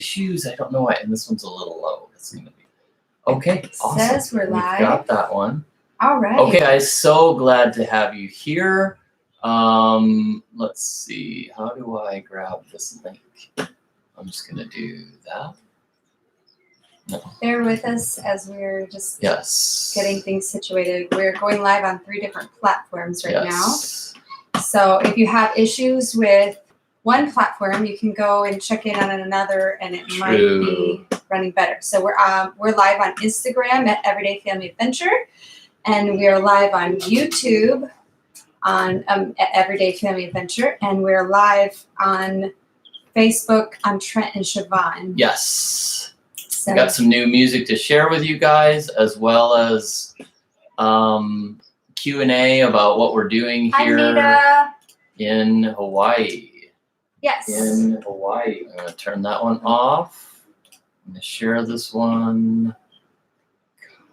Issues. I don't know why. And this one's a little low. It's going to be. Okay. Awesome. Says we're live. We've got that one. All right. Okay, guys. So glad to have you here. Let's see. How do I grab this link? I'm just going to do that. No. Bear with us as we're just Yes. getting things situated. We're going live on 3 different platforms right Yes. now. So if you have issues with one platform, you can go and check in on another, and it might be running better. So we're live on Instagram at Everyday Family Adventure, and we are live on YouTube on at Everyday Family Adventure, and we're live on Facebook on Trent and Siobhan. Yes. So We got some new music to share with you guys, as well as Q&A about what we're doing here in Hawaii. Yes. In Hawaii. I'm going to turn that one off. I'm going to share this one.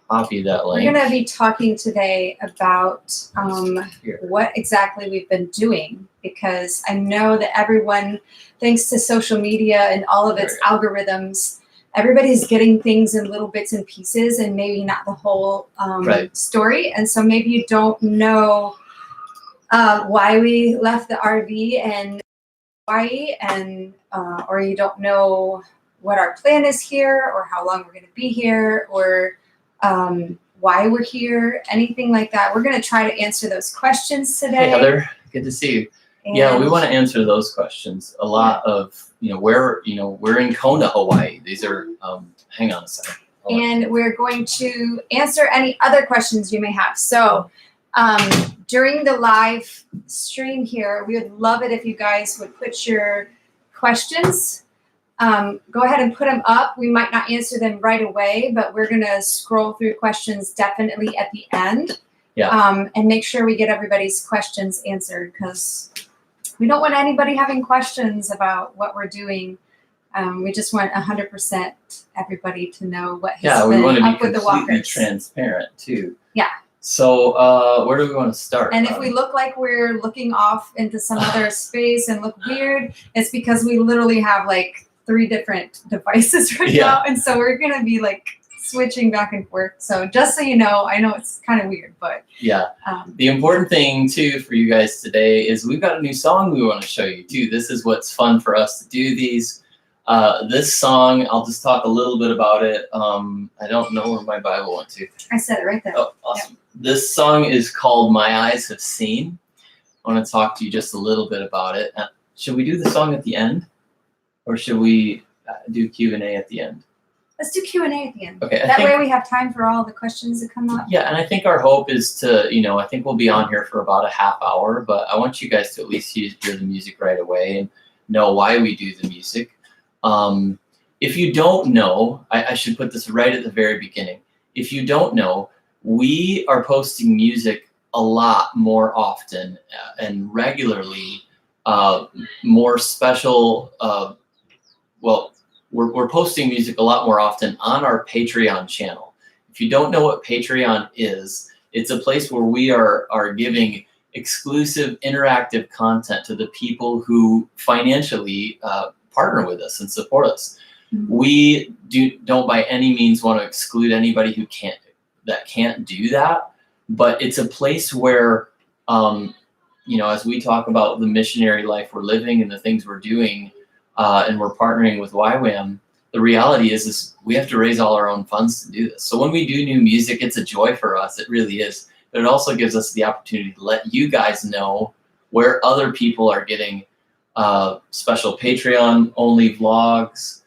Copy that link. We're going to be talking today about what exactly we've been doing, because I know that everyone, thanks to social media and all of its algorithms, everybody's getting things in little bits and pieces and maybe not the whole story. And so maybe you don't know why we left the RV and Hawaii, and or you don't know what our plan is here, or how long we're going to be here, or why we're here, anything like that. We're going to try to answer those questions today. Hey, Heather, good to see you. And yeah, we want to answer those questions. A lot of, we're in Kona, Hawaii. These are, hang on a second. And we're going to answer any other questions you may have. So during the live stream here, we would love it if you guys would put your questions. Go ahead and put them up. We might not answer them right away, but we're going to scroll through questions definitely at the end. Yeah. And make sure we get everybody's questions answered, because we don't want anybody having questions about what we're doing. We just want 100% everybody to know what has we been want to up be with the completely walkers. Transparent too. Yeah. So where do we want to start? And if we look like we're looking off into some other space and look weird, it's because we literally have like 3 different devices right now. And so we're going to be like switching back and forth. So just so you know, I know it's kind of weird, but the important thing too for you guys today is we've got a new song we want to show you too. This is what's fun for us to do these. This song, I'll just talk a little bit about it. I don't know where my Bible went to. I said it right there. Oh, awesome. This song is called My Eyes Have Seen. I want to talk to you just a little bit about it. Should we do the song at the end? Or should we do Q&A at the end? Let's do Q&A at the end. Okay. That way we have time for all the questions that come up. Yeah, and I think our hope is to, I think we'll be on here for about a half hour, but I want you guys to at least hear the music right away and know why we do the music. If you don't know, I should put this right at the very beginning. If you don't know, we are posting music a lot more often and regularly, more special, we're posting music a lot more often on our Patreon channel. If you don't know what Patreon is, it's a place where we are giving exclusive interactive content to the people who financially partner with us and support us. Mm-hmm. We don't by any means want to exclude anybody who can't do that, but it's a place where, as we talk about the missionary life we're living and the things we're doing, and we're partnering with YWAM, the reality is we have to raise all our own funds to do this. So when we do new music, it's a joy for us. It really is. But it also gives us the opportunity to let you guys know where other people are getting special Patreon-only vlogs,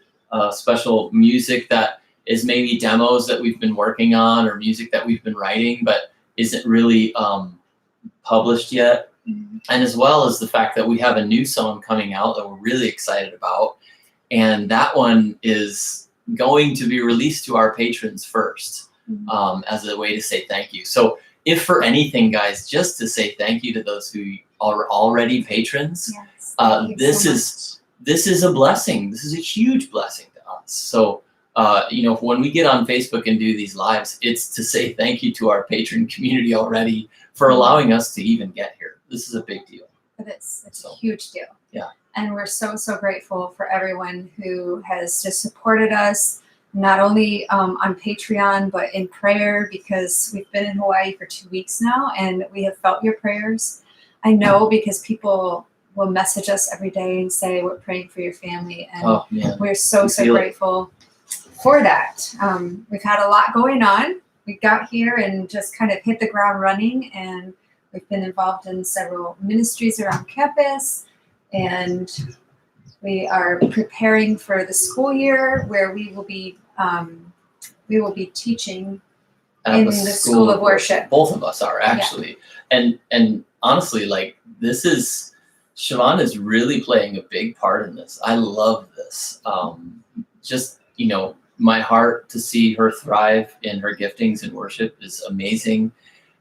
special music that is maybe demos that we've been working on or music that we've been writing but isn't really published yet. Mm-hmm. And as well as the fact that we have a new song coming out that we're really excited about. And that one is going to be released to our patrons first, as a way to say thank you. So if for anything, guys, just to say thank you to those who are already patrons, this is a blessing. This is a huge blessing to us. So, when we get on Facebook and do these lives, it's to say thank you to our patron community already for allowing us to even get here. This is a big deal. It is. It's a huge deal. Yeah. And we're so, so grateful for everyone who has just supported us, not only on Patreon, but in prayer, because we've been in Hawaii for 2 weeks now, and we have felt your prayers. I know because people will message us every day and say, we're praying for your family. And we're so, so grateful for that. We've had a lot going on. We got here and just kind of hit the ground running, and we've been involved in several ministries around campus, and we are preparing for the school year where we will be teaching in the School of Worship. Both of us are actually, and honestly, like Siobhan is really playing a big part in this. I love this. Just my heart to see her thrive in her giftings in worship is amazing.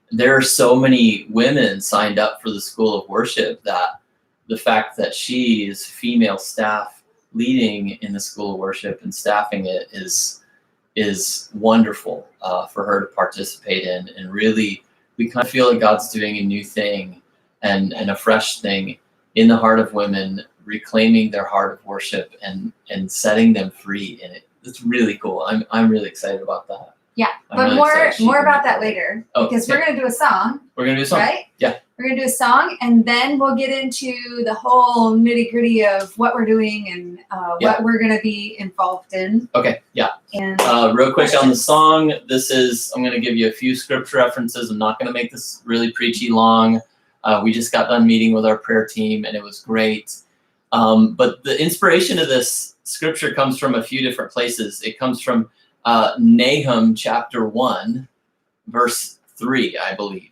There are so many women signed up for the School of Worship that the fact that she is female staff leading in the School of Worship and staffing it is wonderful for her to participate in. And really, we kind of feel like God's doing a new thing and a fresh thing in the heart of women, reclaiming their heart of worship and setting them free in it. It's really cool. I'm really excited about that. Yeah, but more about that later, because we're going to do a song. We're going to do a song. Right? Yeah. We're going to do a song, and then we'll get into the whole nitty-gritty of what we're doing and what we're going to be involved in. Okay, yeah. And real quick on the song, I'm going to give you a few scripture references. I'm not going to make this really preachy long. We just got done meeting with our prayer team, and it was great. But the inspiration of this scripture comes from a few different places. It comes from Nahum chapter 1, verse 3, I believe,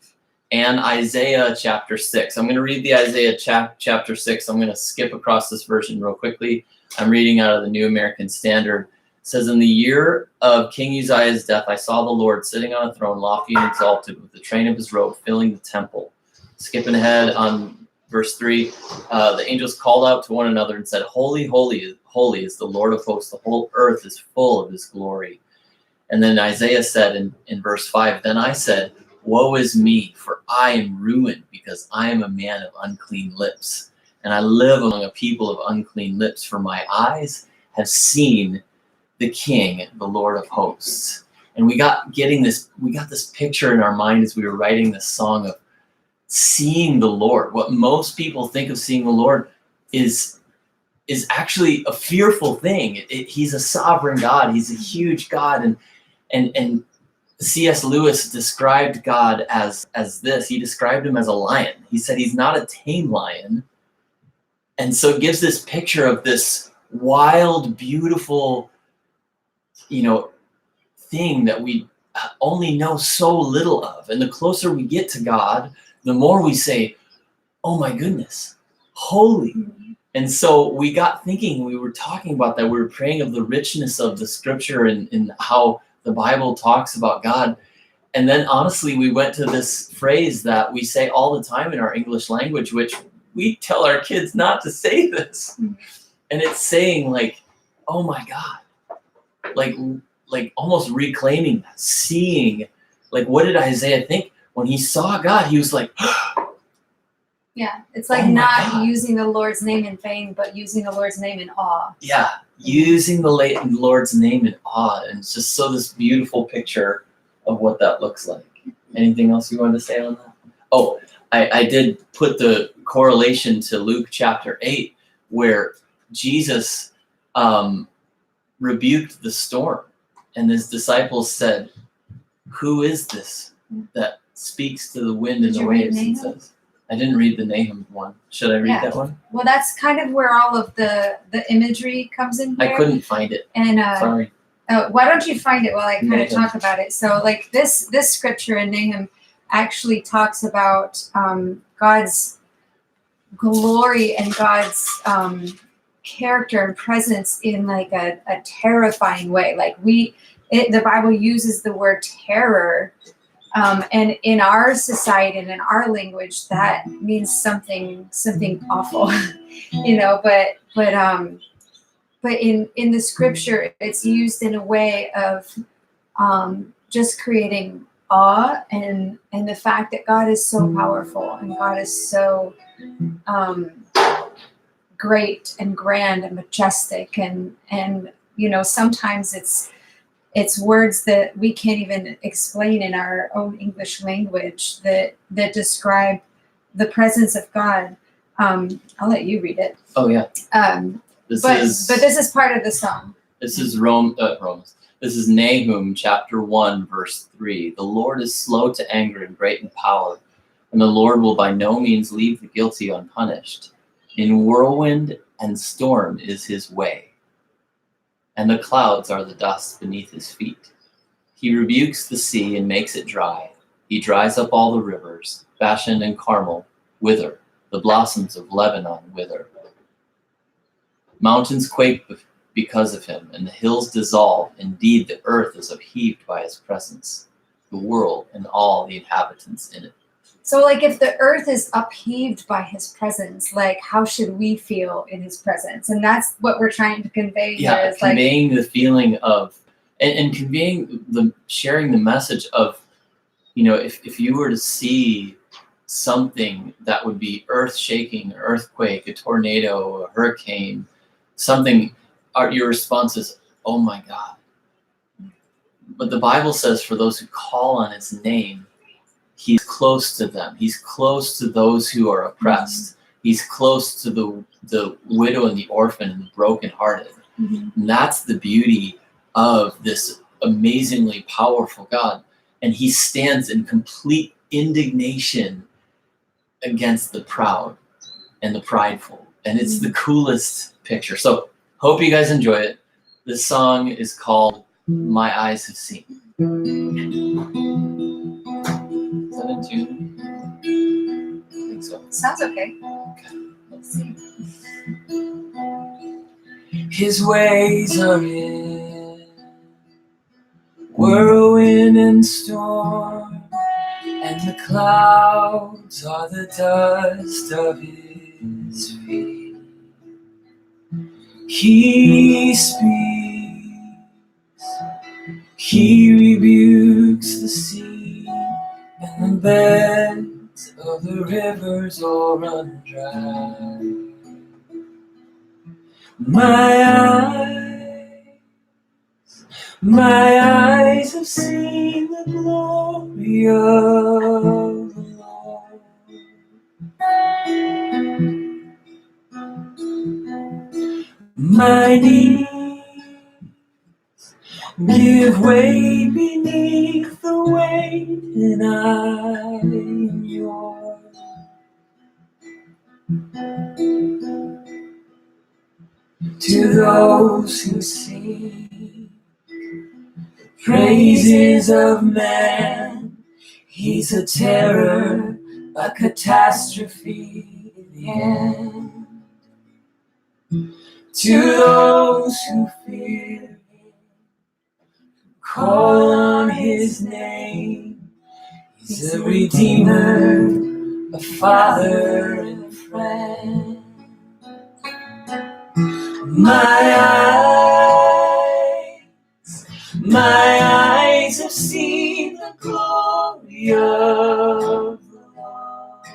and Isaiah chapter 6. I'm going to read the Isaiah chapter 6. I'm going to skip across this version real quickly. I'm reading out of the New American Standard. It says, in the year of King Uzziah's death, I saw the Lord sitting on a throne, lofty and exalted, with the train of his robe filling the temple. Skipping ahead on verse 3, the angels called out to one another and said, holy, holy, holy is the Lord of hosts. The whole earth is full of his glory. And then Isaiah said in verse 5, then I said, woe is me, for I am ruined, because I am a man of unclean lips, and I live among a people of unclean lips, for my eyes have seen the King, the Lord of hosts. And we got this picture in our mind as we were writing this song of seeing the Lord. What most people think of seeing the Lord is actually a fearful thing. He's a sovereign God. He's a huge God, and C.S. Lewis described God as this. He described him as a lion. He said he's not a tame lion, and so it gives this picture of this wild, beautiful, thing that we only know so little of. And the closer we get to God, the more we say, oh my goodness, holy. And so we got thinking, we were talking about that, we were praying of the richness of the scripture and how the Bible talks about God. And then honestly, we went to this phrase that we say all the time in our English language, which we tell our kids not to say this. And it's saying like, oh my God, like almost reclaiming that, seeing, like, what did Isaiah think? When he saw God, he was like, yeah, it's like not using the Lord's name in vain, but using the Lord's name in awe. Yeah, using the Lord's name in awe. And it's just this beautiful picture of what that looks like. Anything else you wanted to say on that? Oh, I did put the correlation to Luke chapter 8, where Jesus rebuked the storm. And his disciples said, who is this that speaks to the wind and the waves? And says, I didn't read the Nahum one. Should I read that one? Well, that's kind of where all of the imagery comes in here. I couldn't find it. And sorry. Why don't you find it while I kind of talk about it? So like this scripture in Nahum actually talks about God's glory and God's character and presence in like a terrifying way. Like the Bible uses the word terror, and in our society and in our language, that means something awful, but in the scripture, it's used in a way of just creating awe and the fact that God is so powerful and God is so great and grand and majestic, and sometimes it's words that we can't even explain in our own English language that describe the presence of God. I'll let you read it. Oh yeah. But this is part of the song. This is Romans. This is Nahum chapter 1 verse 3. The Lord is slow to anger and great in power, and the Lord will by no means leave the guilty unpunished. In whirlwind and storm is his way, and the clouds are the dust beneath his feet. He rebukes the sea and makes it dry. He dries up all the rivers. Bashan and Carmel wither. The blossoms of Lebanon wither. Mountains quake because of him, and the hills dissolve. Indeed, the earth is upheaved by his presence, the world and all the inhabitants in it. So, like, if the earth is upheaved by his presence, like, how should we feel in his presence? And that's what we're trying to convey here. Yeah, conveying the feeling of, and conveying sharing the message of, if you were to see something that would be earth-shaking, an earthquake, a tornado, a hurricane, something, your response is, oh my God. But the Bible says for those who call on his name, he's close to them. He's close to those who are oppressed. He's close to the widow and the orphan and the brokenhearted. And that's the beauty of this amazingly powerful God. And he stands in complete indignation against the proud and the prideful. And it's the coolest picture. So hope you guys enjoy it. This song is called My Eyes Have Seen. Is that in tune? I think so. Sounds okay. Okay. Let's see. His ways are in whirlwind and storm, and the clouds are the dust of his feet. He speaks, he rebukes the sea, and the beds of the rivers all run dry. My eyes have seen the glory of the Lord. My knees give way beneath the weight, and I am yours. To those who sing praises of man, he's a terror, a catastrophe in the end. To those who fear him, call on his name, he's a redeemer, a father and a friend. My eyes have seen the glory of the Lord.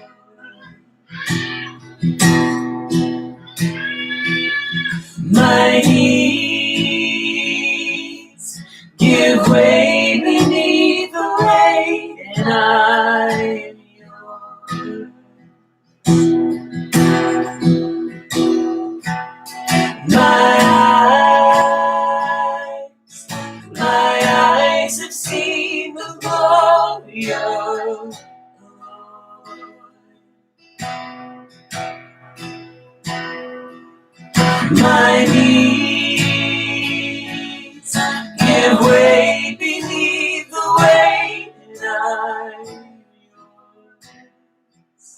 My knees give way beneath the weight, and I am yours. My eyes have seen the glory of the Lord. My knees give way beneath the weight, and I'm yours.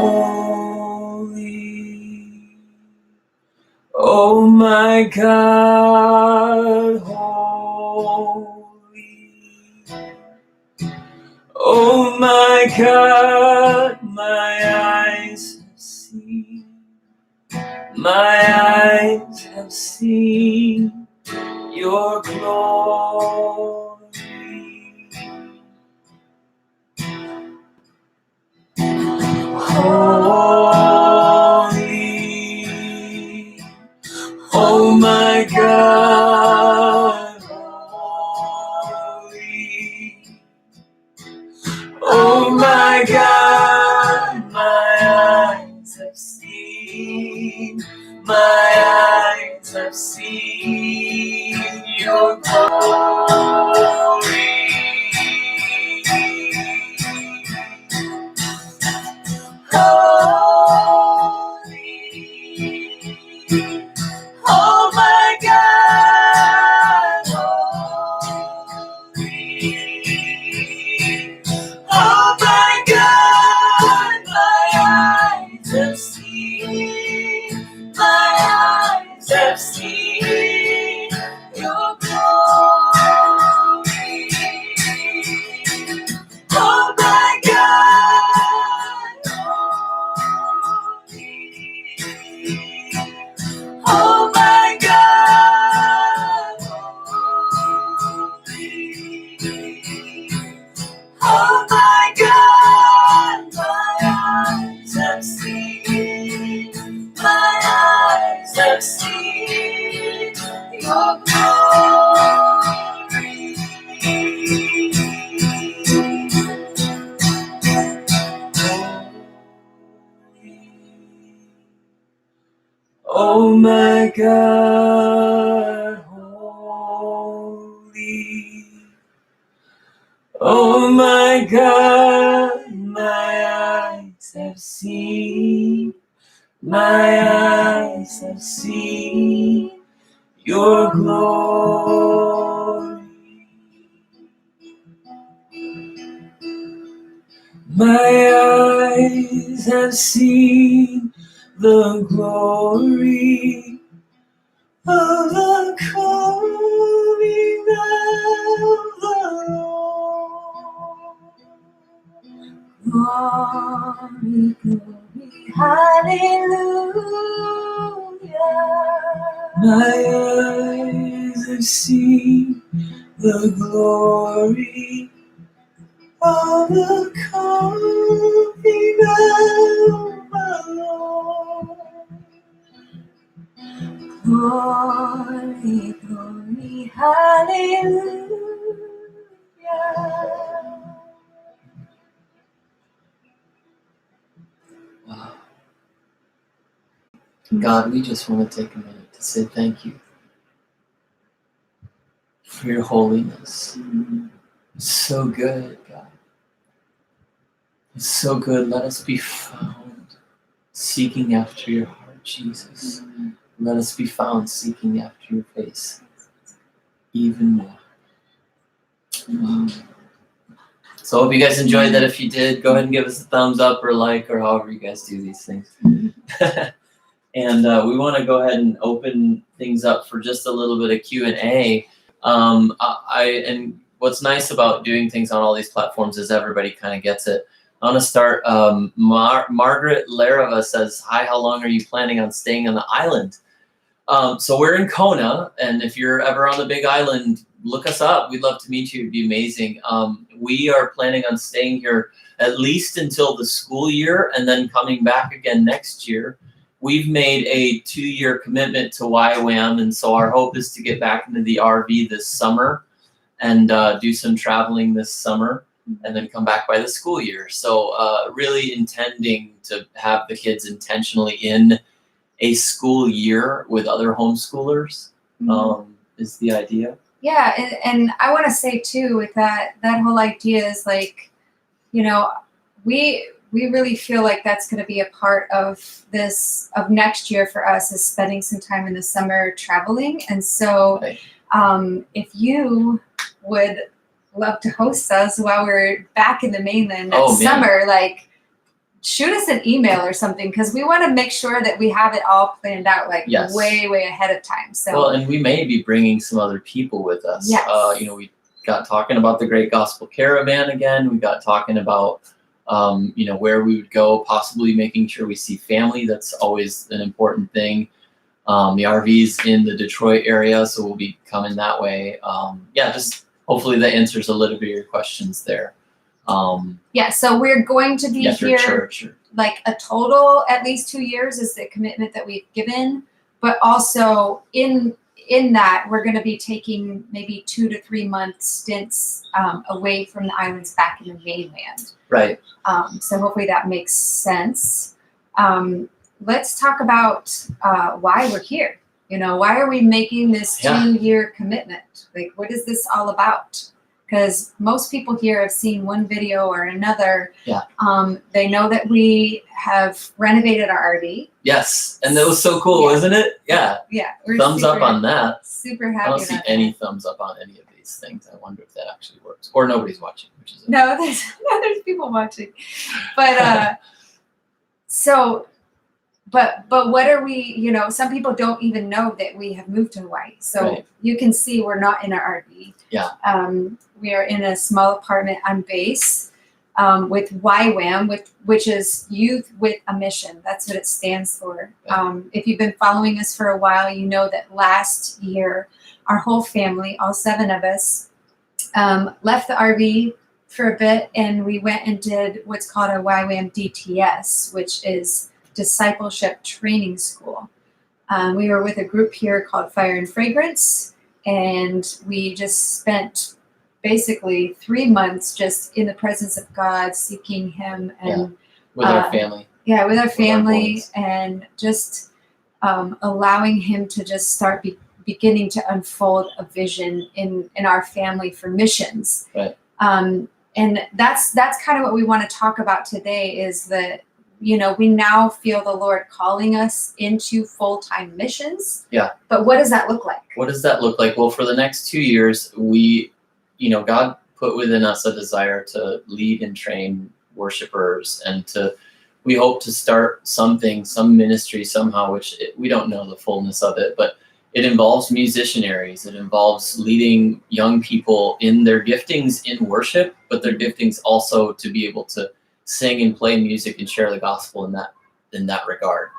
Holy, oh my God, holy, oh my God, my eyes have seen, my eyes have seen your glory. my God, holy. Oh my God, my eyes have seen, my eyes have seen your glory. Holy, oh my God, holy. Oh my God, my eyes have seen, my eyes have seen your glory. Oh my God, holy. Oh my God, holy. Oh my God, my eyes have seen, my eyes have seen your glory. Oh my God, holy. Oh my God, my eyes have seen, my eyes have seen your glory. My eyes have seen the glory of the coming of the Lord. Glory, glory, hallelujah. My eyes have seen the glory of the coming of the Lord. Glory, glory, hallelujah. Wow. God, we just want to take a minute to say thank you for your holiness. It's so good, God. It's so good. Let us be found seeking after your heart, Jesus. Let us be found seeking after your face even more. Wow. So I hope you guys enjoyed that. If you did, go ahead and give us a thumbs up or like or however you guys do these things. And we want to go ahead and open things up for just a little bit of Q&A. And what's nice about doing things on all these platforms is everybody kind of gets it. I want to start. Margaret Larava says, "Hi, how long are you planning on staying on the island?" So we're in Kona, and if you're ever on the Big Island, look us up. We'd love to meet you. It'd be amazing. We are planning on staying here at least until the school year, and then coming back again next year. We've made a 2-year commitment to YWAM, and so our hope is to get back into the RV this summer and do some traveling this summer, and then come back by the school year. So really intending to have the kids intentionally in a school year with other homeschoolers is the idea. Yeah, and I want to say too, with that whole idea is like, you know, we really feel like that's going to be a part of next year for us, is spending some time in the summer traveling. And so if you would love to host us while we're back in the mainland next summer, like shoot us an email or something, because we want to make sure that we have it all planned out, like way ahead of time. So well, and we may be bringing some other people with us. Yes. You know, we got talking about the Great Gospel Caravan again. We got talking about you know, where we would go, possibly making sure we see family. That's always an important thing. The RV's in the Detroit area, so we'll be coming that way. Yeah, just hopefully that answers a little bit of your questions there. Yeah, so we're going to be here like a total at least 2 years is the commitment that we've given. but also in that we're going to be taking maybe 2 to 3 month stints away from the islands back in the mainland. Right. So hopefully that makes sense. Let's talk about why we're here. Why are we making this 2-year commitment? Like, what is this all about? Because most people here have seen one video or another. Yeah. They know that we have renovated our RV. Yes, and that was so cool, isn't it? Yeah. Yeah. Thumbs up on that. Super happy. I don't see any thumbs up on any of these things. I wonder if that actually works, or nobody's watching, which is no. There's people watching, but But what are we, some people don't even know that we have moved to Hawaii. So you can see we're not in our RV. Yeah. We are in a small apartment on base with YWAM, which is Youth with a Mission. That's what it stands for. Yeah. If you've been following us for a while, you know that last year, our whole family, all 7 of us, left the RV for a bit, and we went and did what's called a YWAM DTS, which is Discipleship Training School. We were with a group here called Fire and Fragrance, and we just spent basically 3 months just in the presence of God, seeking Him, and with our family. Yeah, with our family, with and just allowing Him to just start beginning to unfold a vision in our family for missions. Right. And that's kind of what we want to talk about today, is that we now feel the Lord calling us into full-time missions. Yeah. But what does that look like? What does that look like? Well, for the next 2 years, God put within us a desire to lead and train worshipers, and we hope to start some ministry somehow, which we don't know the fullness of it, but it involves missionaries. It involves leading young people in their giftings in worship, but their giftings also to be able to sing and play music and share the gospel in that regard.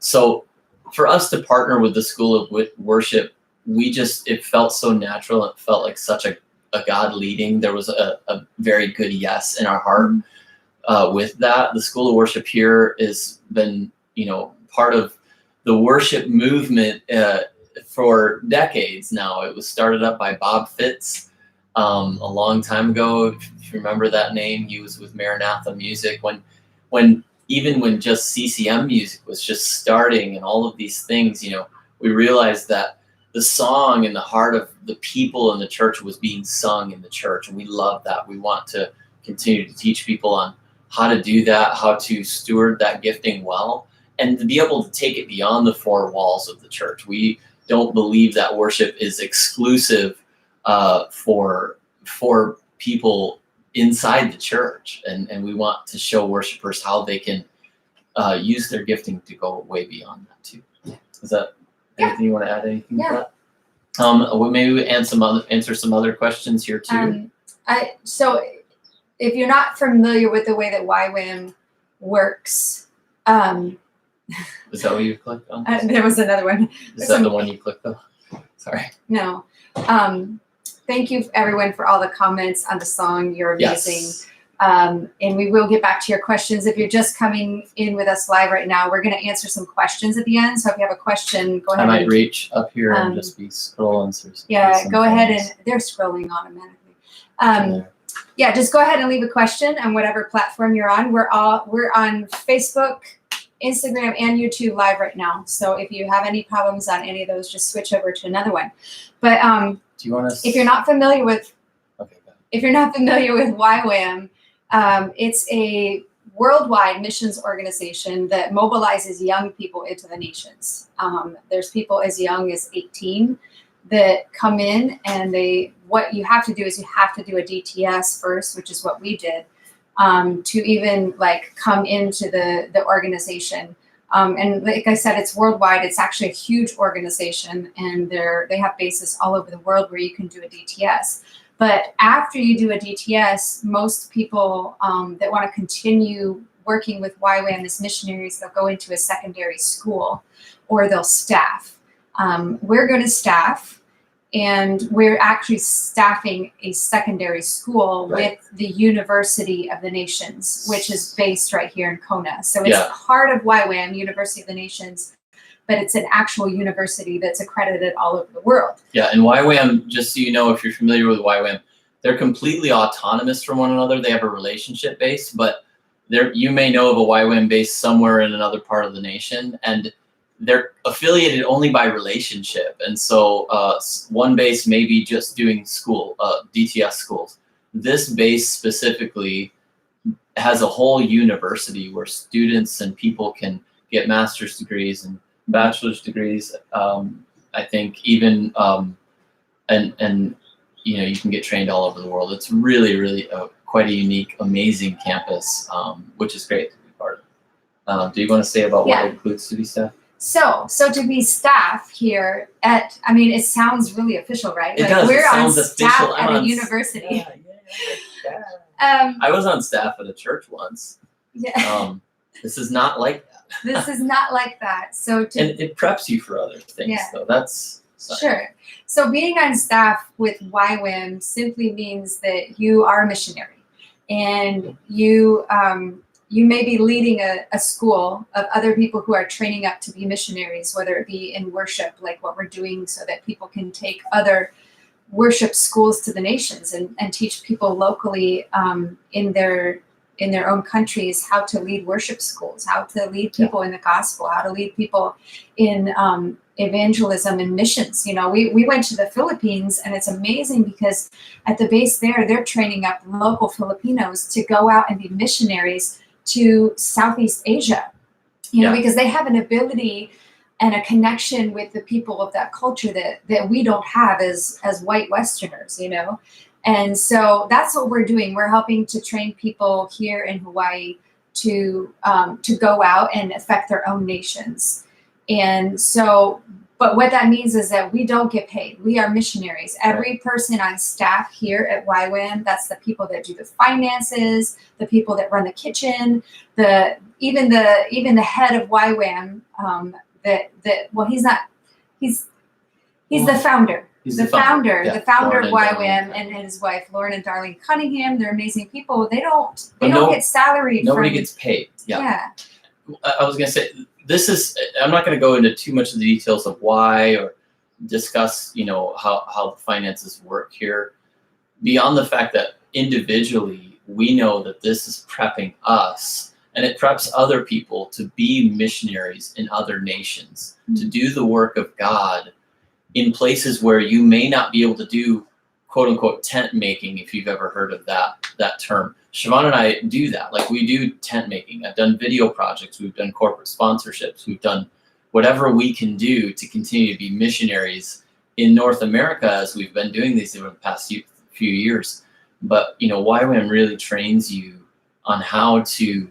So for us to partner with the School of Worship, it felt so natural. It felt like such a God leading. There was a very good yes in our heart with that. The School of Worship here has been, part of the worship movement for decades now. It was started up by Bob Fitz a long time ago. If you remember that name, he was with Maranatha Music when just CCM music was just starting, and all of these things, we realized that the song in the heart of the people in the church was being sung in the church, and we love that. We want to continue to teach people on how to do that, how to steward that gifting well, and to be able to take it beyond the 4 walls of the church. We don't believe that worship is exclusive for people inside the church, and we want to show worshipers how they can use their gifting to go way beyond that too. Is that anything you want to add? Anything to that? Well, maybe we answer some other questions here too. So if you're not familiar with the way that YWAM works, is that what you clicked on? There was another one. Is that the one you clicked on? Sorry. No. Thank you everyone for all the comments on the song. You're amazing. Yes. And we will get back to your questions. If you're just coming in with us live right now, we're going to answer some questions at the end. So if you have a question, go ahead. I might reach up here and just be scrolling through. Go ahead, and they're scrolling automatically. Yeah, just go ahead and leave a question on whatever platform you're on. We're on Facebook, Instagram, and YouTube live right now. So if you have any problems on any of those, just switch over to another one. But do you want to? If you're not familiar with, okay, if you're not familiar with YWAM, it's a worldwide missions organization that mobilizes young people into the nations. There's people as young as 18 that come in, and what you have to do is you have to do a DTS first, which is what we did, to even come into the organization. And like I said, it's worldwide. It's actually a huge organization, and they have bases all over the world where you can do a DTS. But after you do a DTS, most people that want to continue working with YWAM as missionaries, they'll go into a secondary school, or they'll staff. We're going to staff, and we're actually staffing a secondary school with the University of the Nations, which is based right here in Kona. So it's part of YWAM, University of the Nations, but it's an actual university that's accredited all over the world. Yeah, and YWAM, just so you know, if you're familiar with YWAM, they're completely autonomous from one another. They have a relationship base, but you may know of a YWAM base somewhere in another part of the nation, and they're affiliated only by relationship. And so one base may be just doing school, DTS schools. This base specifically has a whole university where students and people can get master's degrees and bachelor's degrees. I think even, and you know, you can get trained all over the world. It's really quite a unique, amazing campus, which is great to be part of. Do you want to say about what it includes to be staff? So to be staff here at, I mean, it sounds really official, right? It does. We're it sounds on official. staff at a university. I was on staff at a church once. Yeah. This is not like that. This is not like that. So and it preps you for other things, though. That's sure. So being on staff with YWAM simply means that you are a missionary, and you may be leading a school of other people who are training up to be missionaries, whether it be in worship, like what we're doing, so that people can take other worship schools to the nations and teach people locally in their own countries how to lead worship schools, how to lead people in the gospel, how to lead people in evangelism and missions. You know, we went to the Philippines, and it's amazing because at the base there, they're training up local Filipinos to go out and be missionaries to Southeast Asia, you know, because they have an ability and a connection with the people of that culture that we don't have as white Westerners, you know. And so that's what we're doing. We're helping to train people here in Hawaii to go out and affect their own nations. And so, but what that means is that we don't get paid. We are missionaries. Every person on staff here at YWAM, that's the people that do the finances, the people that run the kitchen, even the head of YWAM. He's the founder. He's the founder of YWAM, and his wife Lauren and Darlene Cunningham. They're amazing people. They don't get salaried. Nobody gets paid. Yeah. I was gonna say, I'm not gonna go into too much of the details of why or discuss, you know, how the finances work here, beyond the fact that individually we know that this is prepping us, and it preps other people to be missionaries in other nations, to do the work of God in places where you may not be able to do, quote unquote, tent making, if you've ever heard of that term. Siobhan and I do that. Like, we do tent making. I've done video projects. We've done corporate sponsorships. We've done whatever we can do to continue to be missionaries in North America, as we've been doing these over the past few years. But, you know, YWAM really trains you on how to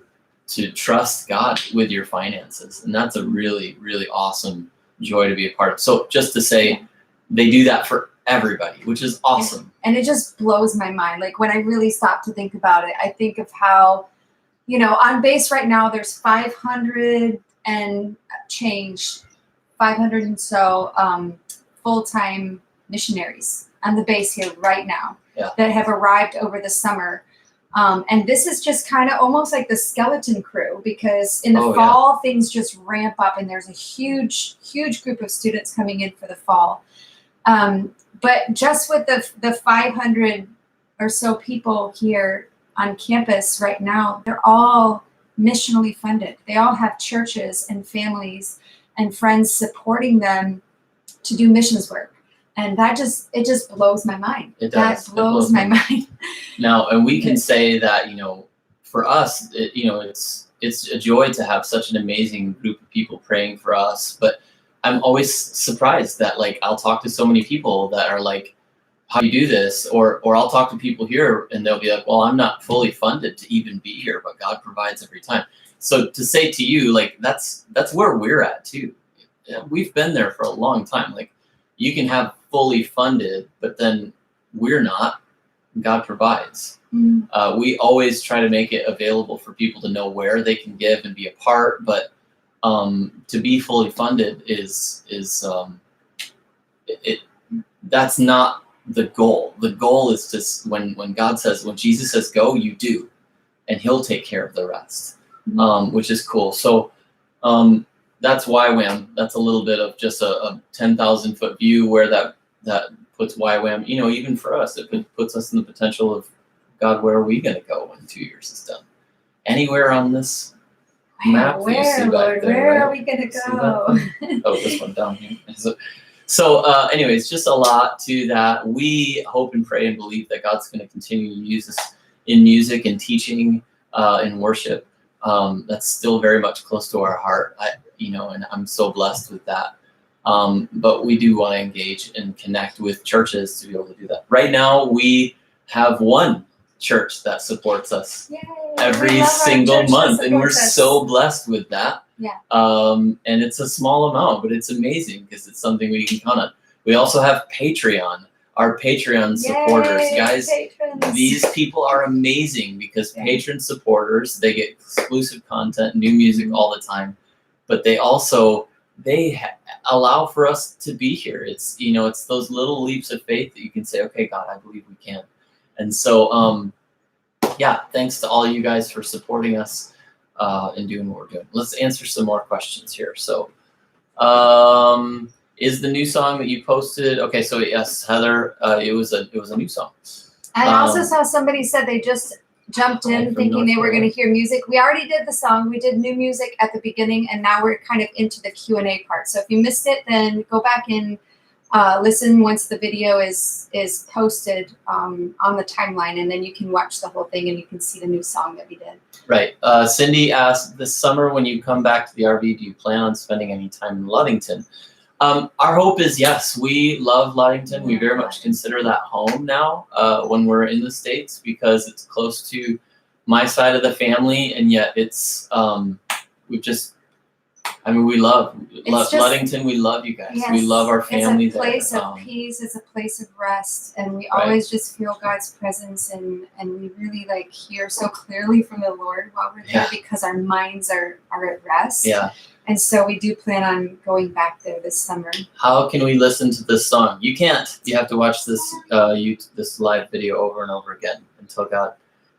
trust God with your finances. And that's a really, really awesome joy to be a part of. So just to say, they do that for everybody, which is awesome. And it just blows my mind. Like, when I really stop to think about it, I think of how, you know, on base right now, there's 500 and change, 500 and so full-time missionaries on the base here right now that have arrived over the summer. And this is just kind of almost like the skeleton crew, because in the fall, things just ramp up, and there's a huge group of students coming in for the fall. But just with the 500 or so people here on campus right now, they're all missionally funded. They all have churches and families and friends supporting them to do missions work. And it just blows my mind. It does. That blows my mind. Now, and we can say that, you know, for us, you know, it's a joy to have such an amazing group of people praying for us. But I'm always surprised that, like, I'll talk to so many people that are like, how do you do this? Or I'll talk to people here and they'll be like, well, I'm not fully funded to even be here, but God provides every time. So to say to you, like, that's where we're at too. We've been there for a long time. Like, you can have fully funded, but then we're not. God provides. We always try to make it available for people to know where they can give and be a part, but to be fully funded that's not the goal. The goal is to, when God says, when Jesus says go, you do, and he'll take care of the rest, which is cool. So that's YWAM. That's a little bit of just a 10,000 foot view where that puts YWAM. You know, even for us, it puts us in the potential of, God, where are we going to go when 2 years is done? Anywhere on this map that you see back there, where right? are we going to go? Oh, this one down here. So anyways, just a lot to that. We hope and pray and believe that God's going to continue to use us in music and teaching, in worship. That's still very much close to our heart, and I'm so blessed with that. But we do want to engage and connect with churches to be able to do that. Right now, we have one church that supports us. Yay, every single month, and we're so blessed with that. Yeah. And it's a small amount, but it's amazing because it's something we can count on. We also have Patreon, our Patreon supporters. Yay, Guys, patrons. These people are amazing because patron supporters, they get exclusive content, new music all the time, but they also, allow for us to be here. It's, it's those little leaps of faith that you can say, okay, God, I believe we can. And so, thanks to all you guys for supporting us and doing what we're doing. Let's answer some more questions here. So, is the new song that you posted? Okay, so yes, Heather, it was a new song. I also saw somebody said they just jumped in thinking they were going to hear music. We already did the song. We did new music at the beginning, and now we're kind of into the Q&A part. So if you missed it, then go back and listen once the video is posted on the timeline, and then you can watch the whole thing and you can see the new song that we did. Right. Cindy asked, this summer when you come back to the RV, do you plan on spending any time in Ludington? Our hope is yes. We love Ludington. We very much consider that home now when we're in the States because it's close to my side of the family, and yet it's we love Ludington. We love you guys. Yes, we love our family. It's a place of peace. It's a place of rest, and we always just feel God's presence, and we really hear so clearly from the Lord while we're there because our minds are at rest. Yeah. And so we do plan on going back there this summer. How can we listen to this song? You can't. You have to watch this this live video over and over again until God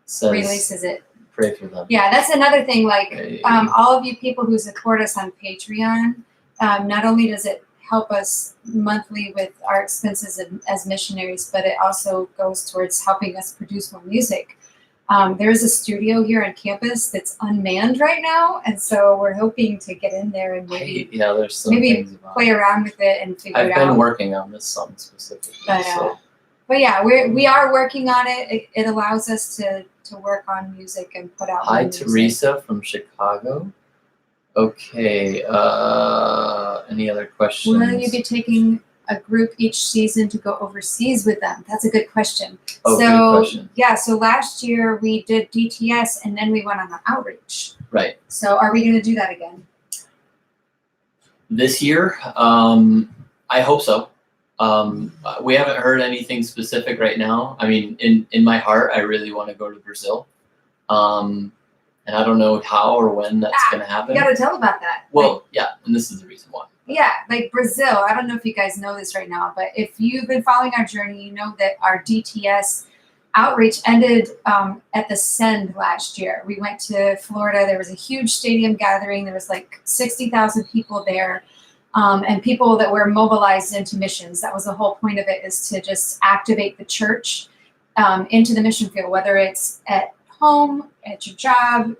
says releases it. Pray for them. Yeah, that's another thing. All of you people who support us on Patreon, not only does it help us monthly with our expenses as missionaries, but it also goes towards helping us produce more music. There is a studio here on campus that's unmanned right now, and so we're hoping to get in there and maybe play around with it and figure it out. I've been working on this song specifically. But yeah, we are working on it. It allows us to work on music and put out Hi, music. Teresa from Chicago. Okay, any other questions? Will you be taking a group each season to go overseas with them? That's a good question. Oh, good question. Yeah, so last year we did DTS and then we went on the outreach. Right. So are we going to do that again? This year, I hope so. We haven't heard anything specific right now. I mean, in my heart, I really want to go to Brazil. And I don't know how or when that's going to happen. You got to tell about that. Well, and this is the reason why. Yeah, Brazil. I don't know if you guys know this right now, but if you've been following our journey, you know that our DTS outreach ended at the Send last year. We went to Florida. There was a huge stadium gathering. There was 60,000 people there. And people that were mobilized into missions. That was the whole point of it, is to just activate the church into the mission field, whether it's at home, at your job,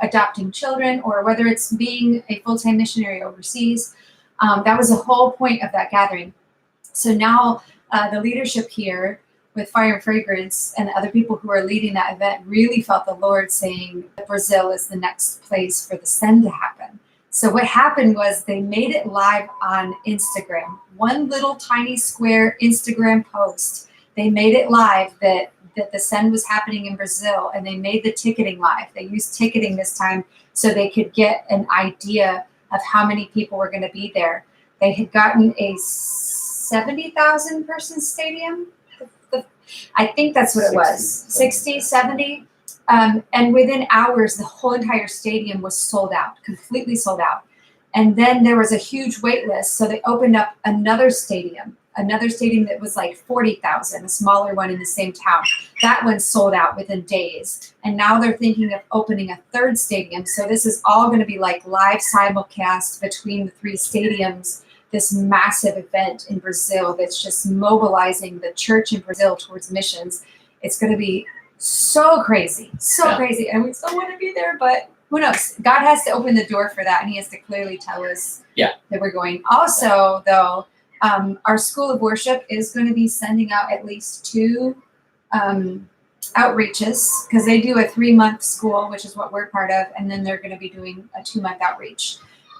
adopting children, or whether it's being a full-time missionary overseas. That was the whole point of that gathering. So now the leadership here with Fire and Fragrance and the other people who are leading that event really felt the Lord saying that Brazil is the next place for the Send to happen. So what happened was they made it live on Instagram. One little tiny square Instagram post. They made it live that the Send was happening in Brazil, and they made the ticketing live. They used ticketing this time so they could get an idea of how many people were going to be there. They had gotten a 70,000 person stadium. I think that's what it was. 60, 70. And within hours, the whole entire stadium was sold out, completely sold out. And then there was a huge wait list. So they opened up another stadium, another stadium that was like 40,000, a smaller one in the same town. That one sold out within days. And now they're thinking of opening a third stadium. So this is all going to be like live simulcast between the three stadiums, this massive event in Brazil that's just mobilizing the church in Brazil towards missions. It's going to be so crazy, crazy. And we still want to be there, but who knows? God has to open the door for that, and he has to clearly tell us that we're going. Also, though, our School of Worship is going to be sending out at least 2 outreaches, because they do a 3-month school, which is what we're part of, and then they're going to be doing a 2-month outreach.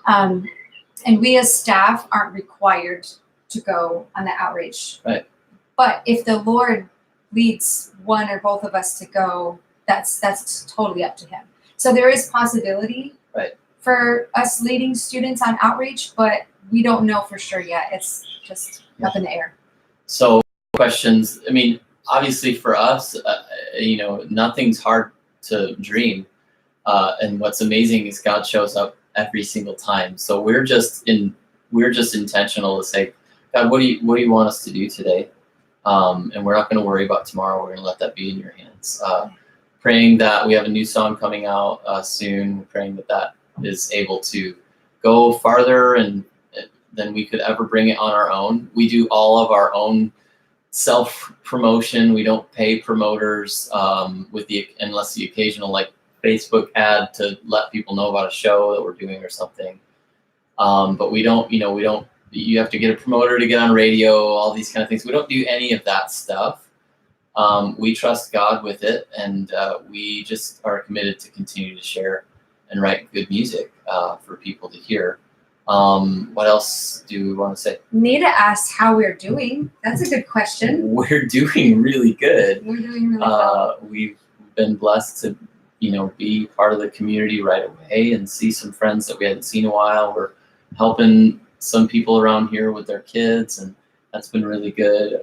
And we as staff aren't required to go on the outreach. Right. But if the Lord leads one or both of us to go, that's totally up to him. So there is possibility for us leading students on outreach, but we don't know for sure yet. It's just up in the air. So questions, I mean, obviously for us, nothing's hard to dream. And what's amazing is God shows up every single time. So we're just intentional to say, God, what do you want us to do today? And we're not going to worry about tomorrow. We're going to let that be in your hands. Praying that we have a new song coming out soon. Praying that is able to go farther and than we could ever bring it on our own. We do all of our own self-promotion. We don't pay promoters unless the occasional like Facebook ad to let people know about a show that we're doing or something. But we don't, you have to get a promoter to get on radio, all these kind of things. We don't do any of that stuff. We trust God with it, and we just are committed to continue to share and write good music for people to hear. What else do we want to say? Nita asked how we're doing. That's a good question. We're doing really good. We're doing really well. We've been blessed to, be part of the community right away and see some friends that we hadn't seen in a while. We're helping some people around here with their kids, and that's been really good.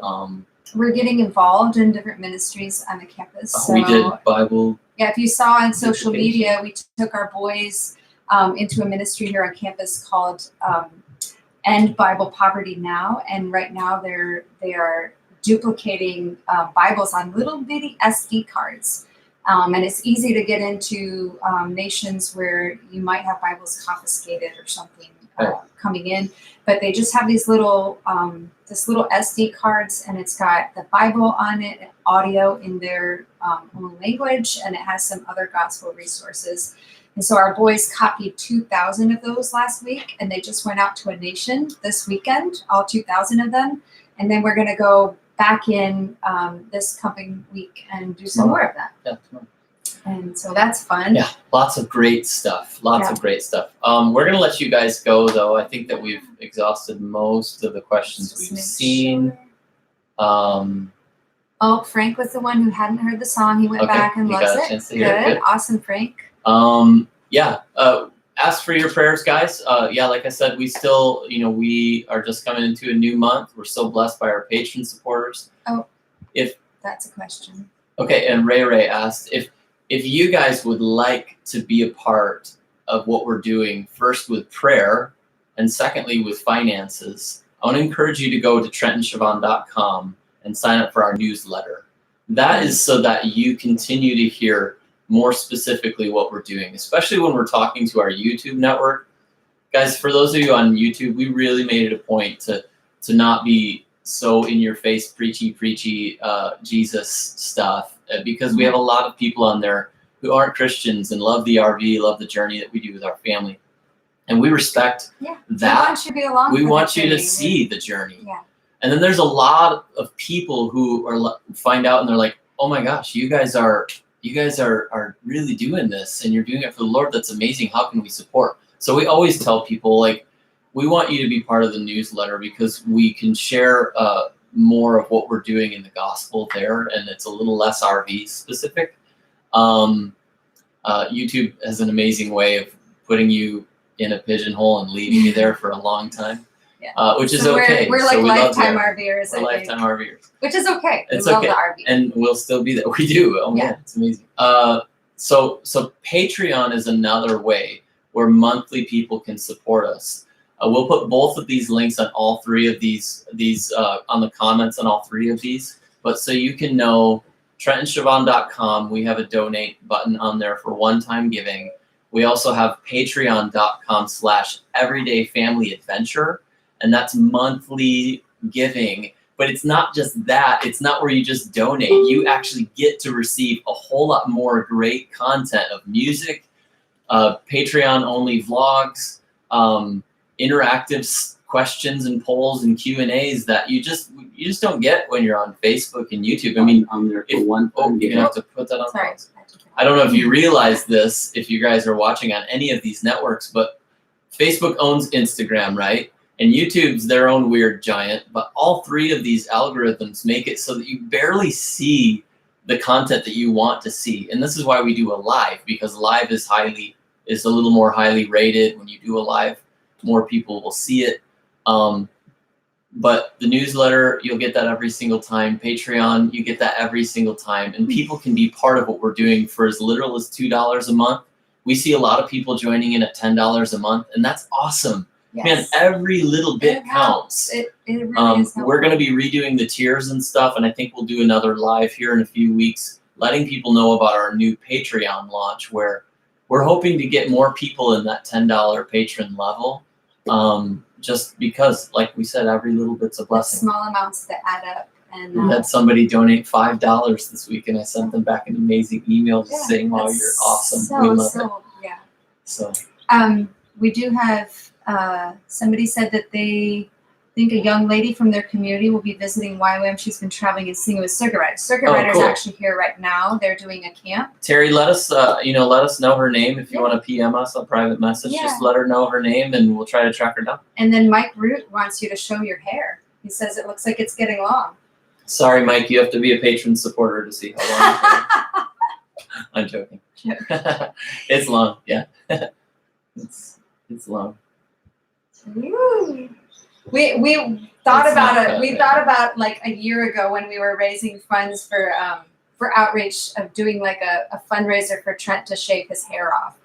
We're getting involved in different ministries on the campus. So, we did Bible. Yeah, if you saw on social media, we took our boys into a ministry here on campus called End Bible Poverty Now, and right now they are duplicating Bibles on little bitty SD cards. And it's easy to get into nations where you might have Bibles confiscated or something coming in, but they just have these little SD cards, and it's got the Bible on it, audio in their own language, and it has some other gospel resources. And so our boys copied 2,000 of those last week, and they just went out to a nation this weekend, all 2,000 of them. And then we're going to go back in this coming week and do some more of that. Yeah, tomorrow. And so that's fun. Yeah, lots of great stuff. Of great stuff. We're going to let you guys go, though. I think that we've exhausted most of the questions we've seen. Frank was the one who hadn't heard the song. He went back and loves it. Good. Awesome, Frank. Ask for your prayers, guys. Like I said, we still, we are just coming into a new month. We're so blessed by our patron supporters. That's a question. Okay, and Ray asked if you guys would like to be a part of what we're doing, first with prayer, and secondly with finances, I want to encourage you to go to TrentonShavon.com and sign up for our newsletter. That is so that you continue to hear more specifically what we're doing, especially when we're talking to our YouTube network. Guys, for those of you on YouTube, we really made it a point to not be so in your face, preachy Jesus stuff, because we have a lot of people on there who aren't Christians and love the RV, love the journey that we do with our family. And we respect that. We want you to see the journey. Yeah. And then there's a lot of people who find out and they're like, oh my gosh, you guys are really doing this and you're doing it for the Lord. That's amazing. How can we support? So we always tell people, like, we want you to be part of the newsletter because we can share more of what we're doing in the gospel there, and it's a little less RV specific. YouTube has an amazing way of putting you in a pigeonhole and leaving you there for a long time. Yeah. Which is okay. We're like lifetime RVers. We're lifetime RVers. Which is okay. It's we love okay. the RV. And we'll still be there. We do. Oh man, it's amazing. So Patreon is another way where monthly people can support us. We'll put both of these links on all three of these on the comments on all three of these. But so you can know, TrentandShavon.com, we have a donate button on there for one-time giving. We also have patreon.com/everydayfamilyadventure, and that's monthly giving. But it's not just that. It's not where you just donate. You actually get to receive a whole lot more great content of music, Patreon-only vlogs, interactive questions and polls and Q&As that you just don't get when you're on Facebook and YouTube. I mean, I'm there for one thing. you're gonna have to put that on. Sorry. I don't know if you realize this, if you guys are watching on any of these networks, but Facebook owns Instagram, right? And YouTube's their own weird giant, but all three of these algorithms make it so that you barely see the content that you want to see. And this is why we do a live, because live is a little more highly rated. When you do a live, more people will see it. But the newsletter, you'll get that every single time. Patreon, you get that every single time. And people can be part of what we're doing for as little as $2 a month. We see a lot of people joining in at $10 a month, and that's awesome. Yes. Man, every little bit counts. It really is. We're going to be redoing the tiers and stuff, and I think we'll do another live here in a few weeks, letting people know about our new Patreon launch, where we're hoping to get more people in that $10 patron level. Just because, like we said, every little bit's a blessing. Small amounts that add up. And we had somebody donate $5 this week, and I sent them back an amazing email just saying, "Wow, you're awesome. We love it." Yeah. So. We do have. Somebody said that they think a young lady from their community will be visiting YWAM. She's been traveling and singing with circuit riders. Circuit riders cool. are actually here right now. They're doing a camp. Terry, let us know her name if you want to PM us a private message. Yeah. Just let her know her name, and we'll try to track her down. And then Mike Root wants you to show your hair. He says it looks like it's getting long. Sorry, Mike, you have to be a patron supporter to see how long. I'm joking. It's long, yeah. it's long. Ooh. We thought It's about not it. bad, We yeah. thought about like a year ago when we were raising funds for outreach of doing like a fundraiser for Trent to shave his hair off.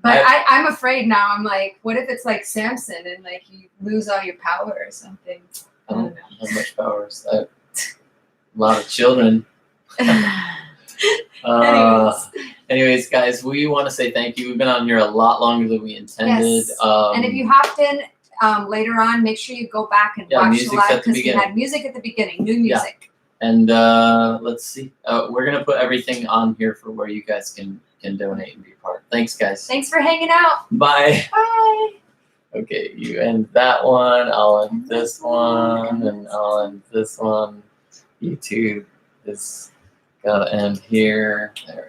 But I'm afraid now. I'm like, what if it's like Samson and like you lose all your power or something? I don't have much power. A lot of children. Anyways, guys, we want to say thank you. We've been on here a lot longer than we intended. Yes. And if you hopped in later on, make sure you go back and watch the live because we had music at the beginning, new music. Yeah. And let's see. We're gonna put everything on here for where you guys can donate and be part. Thanks, guys. Thanks for hanging out. Bye. Bye. Okay, you end that one. I'll end this one, and I'll end this one. YouTube is gotta end here. There we go.